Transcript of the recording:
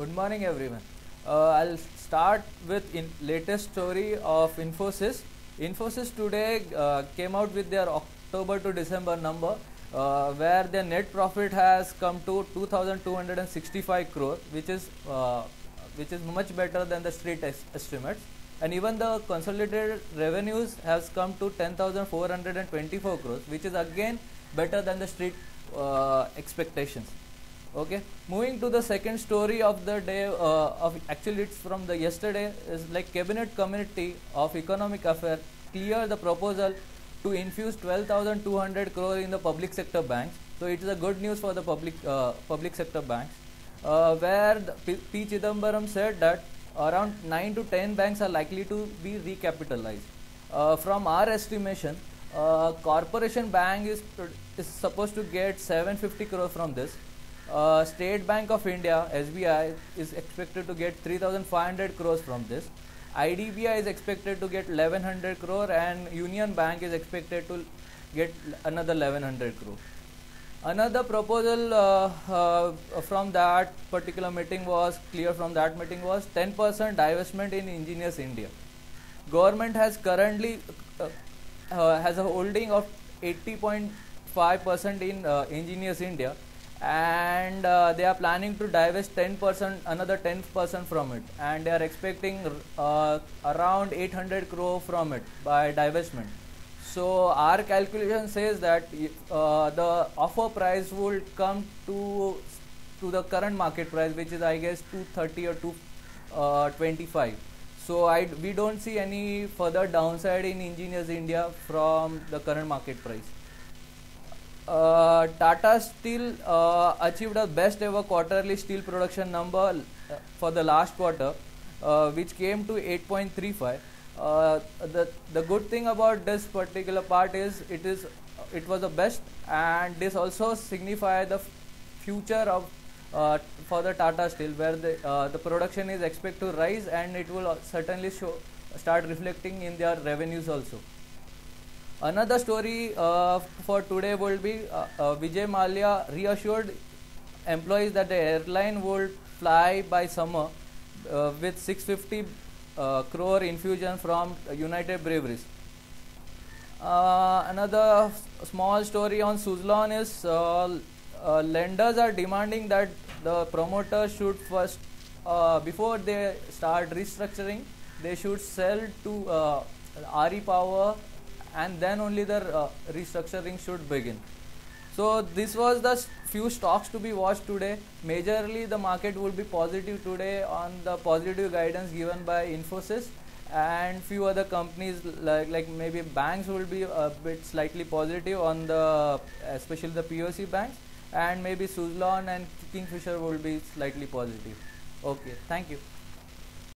Good morning, everyone. I'll start with latest story of Infosys. Infosys today came out with their October to December number, where their net profit has come to 2,265 crore, which is much better than the street estimates. And even the consolidated revenues has come to 10,424 crores, which is again better than the street expectations. Okay, moving to the second story of the day, actually it's from the yesterday, is like Cabinet Committee of Economic Affairs clear the proposal to infuse 12,200 crore in the public sector banks. So it is a good news for the public sector banks, where P. Chidambaram said that around 9 to 10 banks are likely to be recapitalized. From our estimation, Corporation Bank is supposed to get 750 crore from this. State Bank of India (SBI) is expected to get 3,500 crores from this. IDBI is expected to get 1,100 crore, and Union Bank is expected to get another 1,100 crore. Another proposal from that particular meeting was 10% divestment in Engineers India. Government has currently has a holding of 80.5% in Engineers India, and they are planning to divest 10%, another 10% from it, and they are expecting around 800 crore from it by divestment. So our calculation says that the offer price would come to the current market price, which is I guess 230 or 225. So we don't see any further downside in Engineers India from the current market price. Tata Steel achieved a best ever quarterly steel production number for the last quarter, which came to 8.35. The good thing about this particular part is it was the best, and this also signifies the future of for the Tata Steel, where the production is expected to rise, and it will certainly start reflecting in their revenues also. Another story for today will be Vijay Mallya reassured employees that the airline would fly by summer with 650 crore infusion from United Breweries. Another small story on Suzlon is lenders are demanding that the promoters should first, before they start restructuring, they should sell to RE Power, and then only the restructuring should begin. So this was the few stocks to be watched today. Majorly the market will be positive today on the positive guidance given by Infosys, and few other companies like maybe banks will be a bit slightly positive on the especially the POC banks, and maybe Suzlon and Kingfisher will be slightly positive. Okay, thank you.